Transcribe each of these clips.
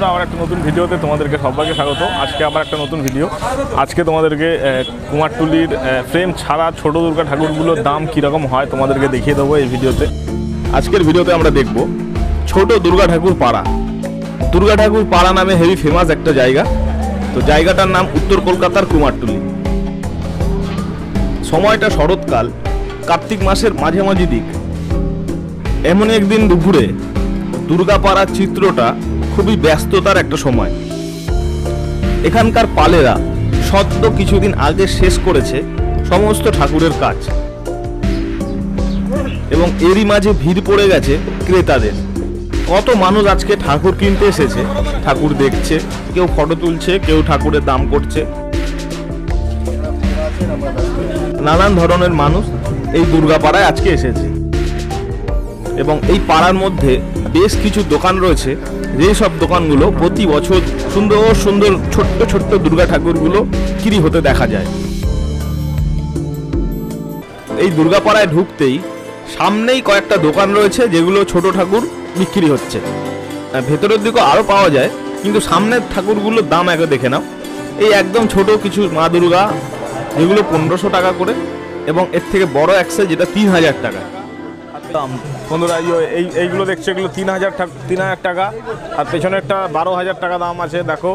বন্ধুরা, আমার একটা নতুন ভিডিওতে তোমাদেরকে সবাইকে স্বাগত। আজকে আবার একটা নতুন ভিডিও। আজকে তোমাদেরকে কুমারটুলির ফ্রেম ছাড়া ছোট দুর্গা ঠাকুরগুলোর দাম কীরকম হয় তোমাদেরকে দেখিয়ে দেবো এই ভিডিওতে। আজকের ভিডিওতে আমরা দেখব ছোট দুর্গা ঠাকুর পাড়া। দুর্গা ঠাকুর পাড়া নামে হেভি ফেমাস একটা জায়গা। তো জায়গাটার নাম উত্তর কলকাতার কুমারটুলি। সময়টা শরৎকাল, কার্তিক মাসের মাঝামাঝি দিক। এমন একদিন দুপুরে দুর্গাপাড়ার চিত্রটা খুবই ব্যস্ততার একটা সময়। এখানকার পালেরা সদ্য কিছুদিন আগে শেষ করেছে সমস্ত ঠাকুরের কাজ এবং এরই মাঝে ভিড় পড়ে গেছে ক্রেতাদের। কত মানুষ আজকে ঠাকুর কিনতে এসেছে, ঠাকুর দেখছে, কেউ ফটো তুলছে, কেউ ঠাকুরের দাম করছে। নানান ধরনের মানুষ এই দুর্গাপাড়ায় আজকে এসেছে এবং এই পাড়ার মধ্যে বেশ কিছু দোকান রয়েছে, যেসব দোকানগুলো প্রতি বছর সুন্দর সুন্দর ছোট্ট ছোট্ট দুর্গা ঠাকুরগুলো বিক্রি হতে দেখা যায়। এই দুর্গাপাড়ায় ঢুকতেই সামনেই কয়েকটা দোকান রয়েছে যেগুলো ছোট ঠাকুর বিক্রি হচ্ছে। ভেতরের দিকেও আরও পাওয়া যায়, কিন্তু সামনের ঠাকুরগুলোর দাম আগে দেখে নাও। এই একদম ছোট কিছু মা দুর্গা যেগুলো 1500 টাকা করে, এবং এর থেকে বড় এক সাইজ যেটা 3000 টাকা দাম। বন্ধুরা, এইগুলো দেখছো, এগুলো 3000 টাকা, আর পেছনে একটা 12,000 টাকা দাম আছে দেখো।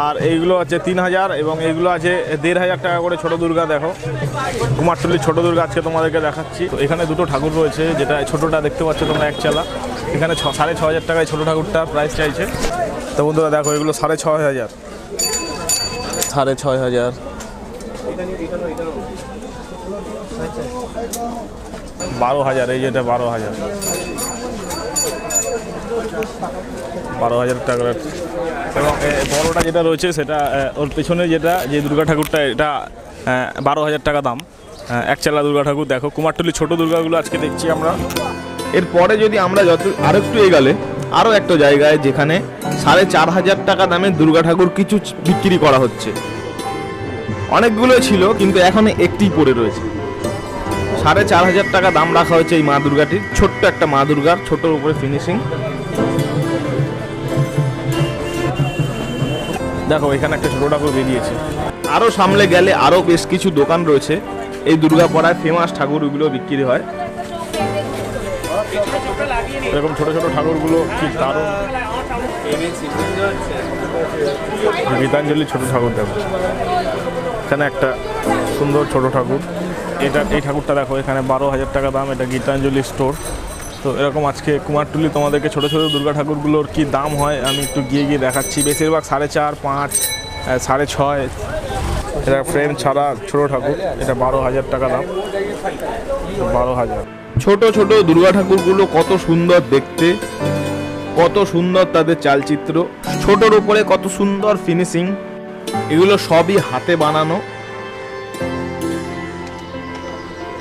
আর এইগুলো আছে 3000 এবং এইগুলো আছে 1500 টাকা করে ছোট দুর্গা। দেখো কুমারটুলির ছোট দুর্গা আজকে তোমাদেরকে দেখাচ্ছি। তো এখানে দুটো ঠাকুর রয়েছে, যেটা ছোটোটা দেখতে পাচ্ছ তোমরা এক চালা, এখানে 6500 টাকায় ছোটো ঠাকুরটা প্রাইস চাইছে। তো বন্ধুরা দেখো, এগুলো 6500, 6500, 12,000, এই যেটা 12,000 টাকা। এবং বড়োটা যেটা রয়েছে সেটা ওর পেছনে যেটা যে দুর্গা ঠাকুরটা, এটা 12,000 টাকা দাম, একচালা দুর্গা ঠাকুর। দেখো কুমারটুলি ছোট দুর্গাগুলো আজকে দেখছি আমরা। এরপরে যদি আমরা আরো একটু এগোলে আরও একটা জায়গায় যেখানে 4500 টাকা দামে দুর্গা ঠাকুর কিছু বিক্রি করা হচ্ছে। অনেকগুলো ছিল কিন্তু এখন একটি পড়ে রয়েছে। 4500 টাকা দাম রাখা হয়েছে এই মা দুর্গাটির। ছোট্ট একটা মা দুর্গার, ছোটোর উপরে ফিনিশিং। দেখো এখানে একটা ছোটো ঠাকুর বেরিয়েছে। আরও সামনে গেলে আরও বেশ কিছু দোকান রয়েছে। এই দুর্গাপাড়ায় ফেমাস ঠাকুরগুলো বিক্রি হয়। এরকম ছোটো ছোটো ঠাকুরগুলো কি দারুণ। গীতাঞ্জলি ছোটো ঠাকুর দেখো, এখানে একটা সুন্দর ছোট ঠাকুর। এই ঠাকুরটা দেখো, এখানে 12,000 টাকা দাম। এটা গীতাঞ্জলি স্টোর। তো এরকম আজকে কুমারটুলি তোমাদেরকে ছোটো ছোটো দুর্গা ঠাকুরগুলোর কি দাম হয় আমি একটু গিয়ে দেখাচ্ছি। বেশিরভাগ 4.5, 5, 6.5। এটা ফ্রেম ছাড়া ছোটো ঠাকুর, এটা 12,000 টাকা দাম, 12,000। ছোট ছোট দুর্গা ঠাকুরগুলো কত সুন্দর দেখতে, কত সুন্দর তাদের চালচিত্র, ছোটোর উপরে কত সুন্দর ফিনিশিং। এগুলো সবই হাতে বানানো।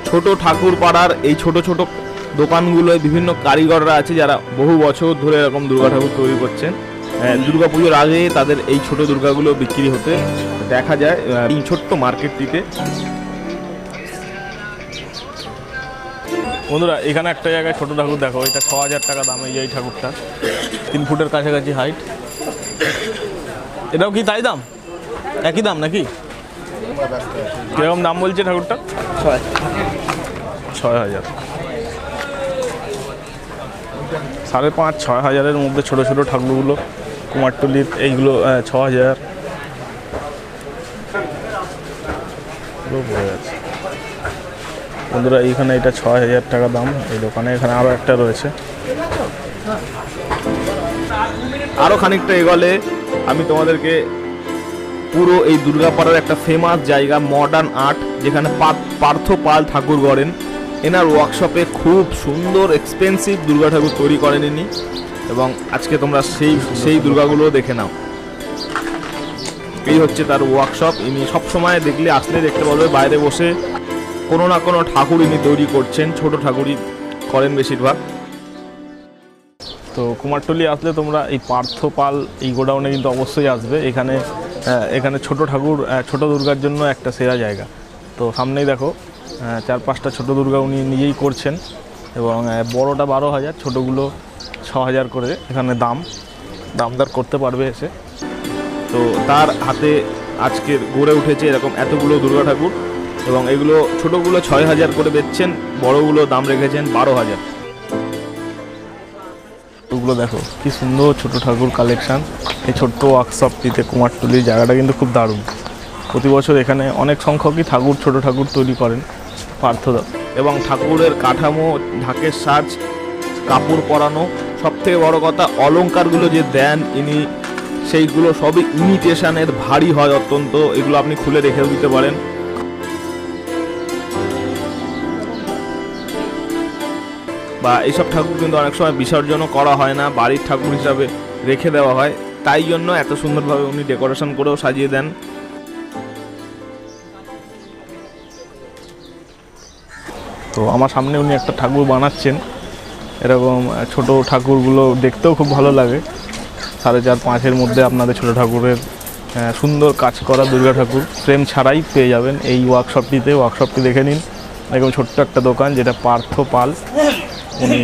ছোট ঠাকুর পাড়ার এই ছোট ছোট দোকানগুলোয় বিভিন্ন কারিগররা আছে যারা বহু বছর ধরে এরকম দুর্গা ঠাকুর তৈরি করছেন। দুর্গা পুজোর আগে তাদের এই ছোট দুর্গাগুলো বিক্রি হতে দেখা যায় এই ছোট্ট মার্কেটটিতে। বন্ধুরা, এখানে একটা জায়গায় ছোট ঠাকুর দেখো, এটা 6000 টাকা দাম। এই ঠাকুরটা 3 ফুটের কাছাকাছি হাইট। এটাও কি তাই দাম? একই দাম নাকি? কিরকম দাম বলছে ঠাকুরটা? 6000, 5.5, 6000-এর মধ্যে ছোটো ছোটো ঠাকুরগুলো কুমারটুলির। এইগুলো 6000 পড়ে আছে। বন্ধুরা, এইখানে এটা 6000 টাকা দাম এই দোকানে। এখানে আরও একটা রয়েছে। আরও খানিকটা এগোলে আমি তোমাদেরকে পুরো এই দুর্গাপাড়ার একটা ফেমাস জায়গা মডার্ন আর্ট, যেখানে পার্থ পাল ঠাকুর গড়েন। এনার ওয়ার্কশপে খুব সুন্দর এক্সপেন্সিভ দুর্গা ঠাকুর তৈরি করেন ইনি, এবং আজকে তোমরা সেই দুর্গাগুলো দেখে নাও। এই হচ্ছে তার ওয়ার্কশপ। ইনি সবসময় আসলে দেখতে পাবে বাইরে বসে কোনো না কোনো ঠাকুর ইনি তৈরি করছেন। ছোট ঠাকুরই করেন বেশিরভাগ। তো কুমারটুলি আসলে তোমরা এই পার্থ পাল এই গোডাউনে কিন্তু অবশ্যই আসবে। এখানে ছোট ঠাকুর, ছোট দুর্গার জন্য একটা সেরা জায়গা। তো সামনেই দেখো 4-5টা ছোট দুর্গা উনি নিজেই করছেন, এবং বড়টা 12,000, ছোটোগুলো 6000 করে এখানে দাম। দামদার করতে পারবে এসে। তো তার হাতে আজকে গড়ে উঠেছে এরকম এতগুলো দুর্গা ঠাকুর, এবং এগুলো ছোটোগুলো 6,000 করে বেচছেন, বড়গুলো দাম রেখেছেন 12,000। ওগুলো দেখো কি সুন্দর ছোট ঠাকুর কালেকশান। এই ছোট্ট ওয়ার্কশপটিতে কুমারটুলির জায়গাটা কিন্তু খুব দারুণ। প্রতি বছর এখানে অনেক সংখ্যকই ঠাকুর, ছোট ঠাকুর তৈরি করেন পার্থদা, এবং ঠাকুরের কাঠামো, ঢাকের সাজ, কাপড় পরানো, সবথেকে বড় কথা অলংকারগুলো যে দেন ইনি, সেইগুলো সবই ইমিটেশনের, ভারী হয় অত্যন্ত। এগুলো আপনি খুলে রেখেও দিতে পারেন। বা এইসব ঠাকুর কিন্তু অনেক সময় বিসর্জনও করা হয় না, বাড়ির ঠাকুর হিসাবে রেখে দেওয়া হয়, তাই জন্য এত সুন্দরভাবে উনি ডেকোরেশন করেও সাজিয়ে দেন। তো আমার সামনে উনি একটা ঠাকুর বানাচ্ছেন। এরকম ছোট ঠাকুরগুলো দেখতেও খুব ভালো লাগে। 4.5-5-এর মধ্যে আপনাদের ছোট ঠাকুরের সুন্দর কাজ করা দুর্গা ঠাকুর ফ্রেম ছাড়াই পেয়ে যাবেন এই ওয়ার্কশপটিতে। ওয়ার্কশপটি দেখে নিন, এরকম ছোট্ট একটা দোকান, যেটা পার্থ পাল। উনি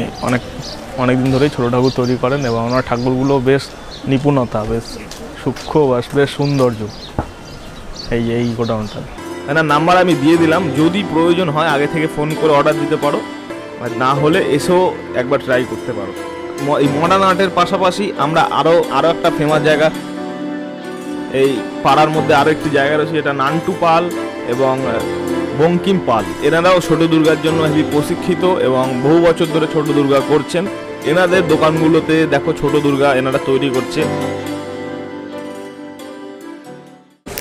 অনেক দিন ধরেই ছোটো ঠাকুর তৈরি করেন, এবং ওনার ঠাকুরগুলো বেশ নিপুণতা, বেশ সূক্ষ্ম, বেশ সৌন্দর্য। এই গোডাউনটা এনার নাম্বার আমি দিয়ে দিলাম, যদি প্রয়োজন হয় আগে থেকে ফোন করে অর্ডার দিতে পারো, আর না হলে এসেও একবার ট্রাই করতে পারো। এই মডার্ন আর্টের পাশাপাশি আমরা আরও একটা ফেমাস জায়গা, এই পাড়ার মধ্যে আরও একটি জায়গা রয়েছে, এটা নান্টু পাল এবং বঙ্কিম পাল। এনারাও ছোট দুর্গার জন্য হেবি প্রশিক্ষিত এবং বহু বছর ধরে ছোট দুর্গা করছেন। এনাদের দোকানগুলোতে দেখো ছোট দুর্গা এনারা তৈরি করছে।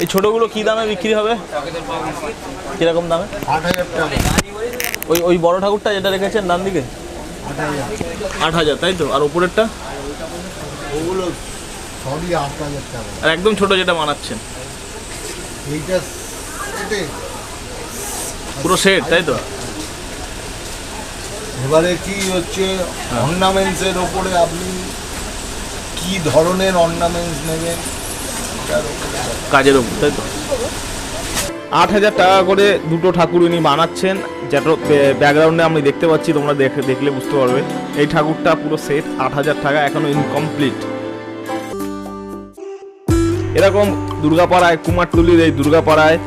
এই ছোটগুলো কি দামে বিক্রি হবে, কিরকম দামে? 8,000 টাকা। ওই বড় ঠাকুরটা যেটা রেখেছেন ডান দিকে 8,000, তাই তো? আর উপরেরটা ওগুলো সবই 8,000 টাকা। আর একদম ছোট যেটা বানাচ্ছেন এইটা পুরো সেট, তাই তো? এবারে কি হচ্ছে, অর্নামেন্টসের ওপরে আপনি কি ধরনের অর্নামেন্টস নেবেন কাজের উপর, তাই তো? 8,000 টাকা করে দুটো ঠাকুর উনি বানাচ্ছেন, যেটা ব্যাকগ্রাউন্ডে আমি দেখতে পাচ্ছি, তোমরা দেখলে বুঝতে পারবে। এই ঠাকুরটা পুরো সেট 8,000 টাকা, এখনো ইনকমপ্লিট। এরকম দুর্গাপাড়ায়, কুমারটুলির এই দুর্গাপাড়ায়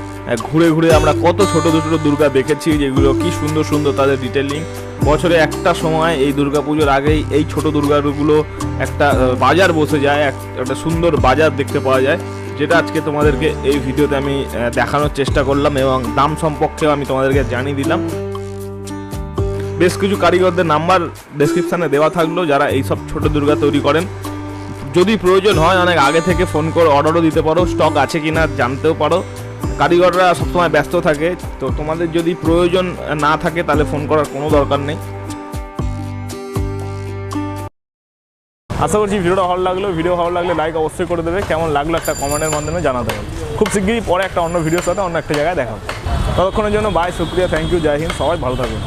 ঘুরে ঘুরে আমরা কত ছোট ছোট দুর্গা দেখেছি, যেগুলো কি সুন্দর সুন্দর তাদের ডিটেলিং। বছরে একটা সময় এই দুর্গাপুজোর আগেই এই ছোট দুর্গাগুলো একটা বাজার বসে যায়, একটা সুন্দর বাজার দেখতে পাওয়া যায়, যেটা আজকে তোমাদেরকে এই ভিডিওতে আমি দেখানোর চেষ্টা করলাম, এবং দাম সম্পর্কেও আমি তোমাদেরকে জানিয়ে দিলাম। বেশ কিছু কারিগরদের নাম্বার ডেসক্রিপশানে দেওয়া থাকলো, যারা এইসব ছোট দুর্গা তৈরি করেন। যদি প্রয়োজন হয় অনেক আগে থেকে ফোন করে অর্ডারও দিতে পারো, স্টক আছে কিনা জানতেও পারো। কারিগররা সবসময় ব্যস্ত থাকে, তো তোমাদের যদি প্রয়োজন না থাকে তাহলে ফোন করার কোনো দরকার নেই। আশা করছি ভিডিওটা ভালো লাগলো। ভিডিও ভালো লাগলে লাইক অবশ্যই করে দেবে। কেমন লাগলো একটা কমেন্টের মাধ্যমে জানাতে হবে। খুব শিগগিরই পরে একটা অন্য ভিডিওর সাথে অন্য একটা জায়গায় দেখা হবে। ততক্ষণের জন্য বাই, শুক্রিয়া, থ্যাংক ইউ, জয় হিন্দ, সবাই ভালো থাকবে।